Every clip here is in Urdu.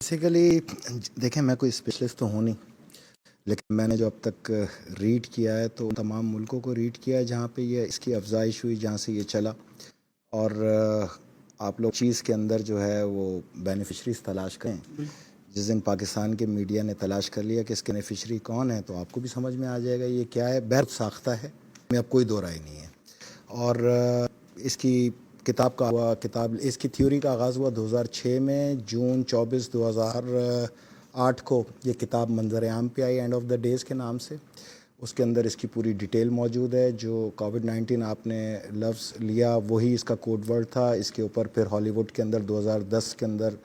بیسیکلی دیکھیں، میں کوئی اسپیشلسٹ تو ہوں نہیں، لیکن میں نے جو اب تک ریڈ کیا ہے تو تمام ملکوں کو ریڈ کیا ہے جہاں پہ یہ اس کی افزائش ہوئی، جہاں سے یہ چلا. اور آپ لوگ چیز کے اندر جو ہے وہ بینیفیشریز تلاش کریں. جس دن پاکستان کے میڈیا نے تلاش کر لیا کہ اس کے بینیفیشری کون ہے تو آپ کو بھی سمجھ میں آ جائے گا یہ کیا ہے. بہت ساختہ ہے، میں اب کوئی دو رائے نہیں ہے. اور اس کی اس کی تھیوری کا آغاز ہوا 2006 میں. جون 24 2008 کو یہ کتاب منظر عام پہ آئی، اینڈ آف دا ڈیز کے نام سے. اس کے اندر اس کی پوری ڈیٹیل موجود ہے. جو کووڈ-19 آپ نے لفظ لیا وہی اس کا کوڈ ورڈ تھا. اس کے اوپر پھر ہالی ووڈ کے اندر 2010 کے اندر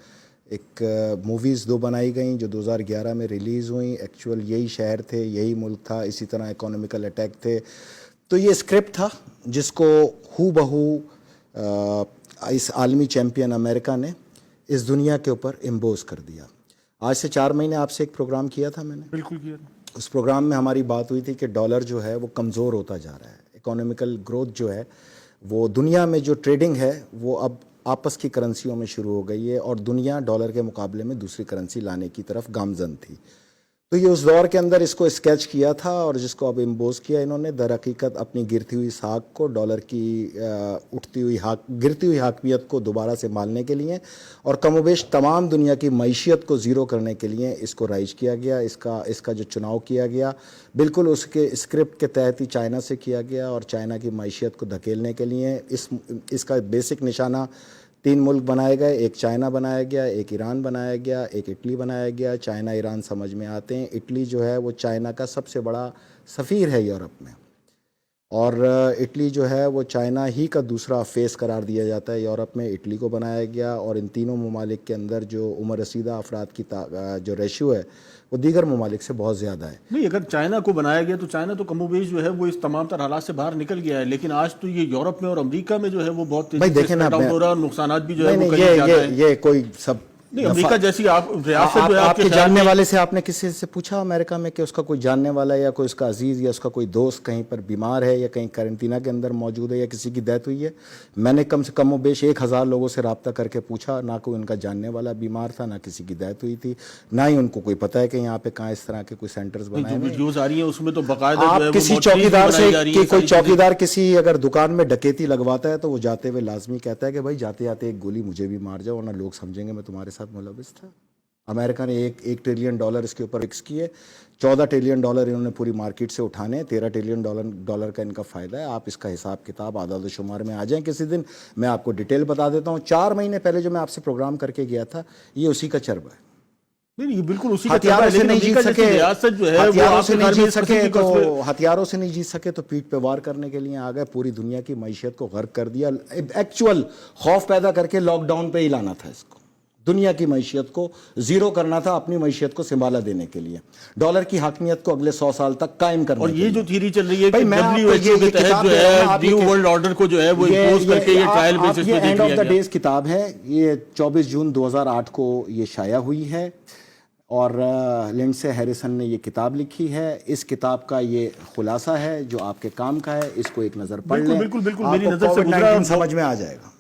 ایک موویز دو بنائی گئیں جو 2011 میں ریلیز ہوئیں. ایکچول یہی شہر تھے، یہی ملک تھا، اسی طرح اکانومیکل اٹیک تھے. تو یہ اسکرپٹ تھا جس کو ہو بہو اس عالمی چیمپئن امریکہ نے اس دنیا کے اوپر امبوز کر دیا. آج سے 4 مہینے آپ سے ایک پروگرام کیا تھا میں نے. بالکل کیا. اس پروگرام میں ہماری بات ہوئی تھی کہ ڈالر جو ہے وہ کمزور ہوتا جا رہا ہے. اکانومیکل گروتھ جو ہے وہ دنیا میں جو ٹریڈنگ ہے وہ اب آپس کی کرنسیوں میں شروع ہو گئی ہے، اور دنیا ڈالر کے مقابلے میں دوسری کرنسی لانے کی طرف گامزن تھی. تو یہ اس دور کے اندر اس کو اسکیچ کیا تھا، اور جس کو اب امبوز کیا انہوں نے. در حقیقت اپنی گرتی ہوئی ساکھ کو، ڈالر کی گرتی ہوئی حاکمیت کو دوبارہ سے مالنے کے لیے اور کم و بیش تمام دنیا کی معیشت کو زیرو کرنے کے لیے اس کو رائج کیا گیا. اس کا جو چناؤ کیا گیا بالکل اس کے اسکرپٹ کے تحت ہی چائنا سے کیا گیا، اور چائنا کی معیشت کو دھکیلنے کے لیے اس کا بیسک نشانہ 3 ملک بنائے گئے. ایک چائنا بنایا گیا، ایک ایران بنایا گیا، ایک اٹلی بنایا گیا. چائنا ایران سمجھ میں آتے ہیں. اٹلی جو ہے وہ چائنا کا سب سے بڑا سفیر ہے یورپ میں، اور اٹلی جو ہے وہ چائنا ہی کا دوسرا فیس قرار دیا جاتا ہے یورپ میں. اٹلی کو بنایا گیا، اور ان تینوں ممالک کے اندر جو عمر رسیدہ افراد کی جو ریشیو ہے وہ دیگر ممالک سے بہت زیادہ ہے. نہیں، اگر چائنا کو بنایا گیا تو چائنا تو کم و بیش جو ہے وہ اس تمام تر حالات سے باہر نکل گیا ہے، لیکن آج تو یہ یورپ میں اور امریکہ میں جو ہے وہ بہت تیزی سے اسپریڈ آؤٹ ہو رہا ہے، اور نقصانات بھی جو ہے وہ کہیں زیادہ ہیں. یہ کوئی سب نہیں، امریکہ جیسی ریاست جو ہے آپ کے جاننے والے سے آپ نے کسی سے پوچھا امریکہ میں کہ اس کا کوئی جاننے والا یا کوئی اس کا عزیز یا اس کا کوئی دوست کہیں پر بیمار ہے یا کہیں قرنطینہ کے اندر موجود ہے یا کسی کی ڈیتھ ہوئی ہے؟ میں نے کم سے کم و بیش 1000 لوگوں سے رابطہ کر کے پوچھا. نہ کوئی ان کا جاننے والا بیمار تھا، نہ کسی کی ڈیتھ ہوئی تھی، نہ ہی ان کو کوئی پتہ ہے کہ یہاں پہ کہاں اس طرح کے کوئی سینٹرز بنائے ہیں. ویڈیوز آ رہی ہیں اس میں تو باقاعدہ آپ کسی چوکیدار سے کوئی چوکیدار کسی اگر دکان میں ڈکیتی لگواتا ہے تو وہ جاتے ہوئے لازمی کہتا ہے کہ بھائی جاتے جاتے ایک گولی مجھے بھی مار جاؤ، ورنہ لوگ سمجھیں گے میں تمہارے ساتھ ملوث تھا. امریکہ نے $1 ٹریلین اس کے اوپر فکس کیے. $14 ٹریلین انہوں نے پوری مارکیٹ سے اٹھانے. $13 ٹریلین کا ان کا فائدہ ہے. آپ اس کا حساب کتاب اعداد و شمار میں آ جائیں کسی دن، میں آپ کو ڈیٹیل بتا دیتا ہوں. 4 مہینے پہلے جو میں آپ سے پروگرام کر کے گیا تھا یہ اسی کا چربہ ہے. نہیں، بالکل اسی کا ہتھیاروں سے نہیں جیت سکے، ہتھیاروں سے نہیں جیت سکے تو پیٹھ پہ وار کرنے کے لیے آ گئے. پوری دنیا کی معیشت کو غرق کر دیا. ایکچوئل خوف پیدا کر کے لاک ڈاؤن پہ ہی لانا تھا اس کو. دنیا کی معیشت کو زیرو کرنا تھا، اپنی معیشت کو سنبھالا دینے کے لیے، ڈالر کی حاکمیت کو اگلے 100 سال تک قائم کرنے. اور یہ جو تھیوری چل رہی ہے کہ WHO کے تحت جو ہے نیو ورلڈ آرڈر کو جو ہے وہ امپوز کر کے یہ ٹرائل بیسس پہ دے دیا گیا. اینڈ آف دا ڈیز کتاب ہے یہ. 24 جون 2008 کو یہ شائع ہوئی ہے، اور لنڈسے ہیریسن نے یہ کتاب لکھی ہے. اس کتاب کا یہ خلاصہ ہے جو آپ کے کام کا ہے. اس کو ایک نظر پڑھ لیں، بالکل آپ کو کووڈ-19 سمجھ میں آ جائے گا.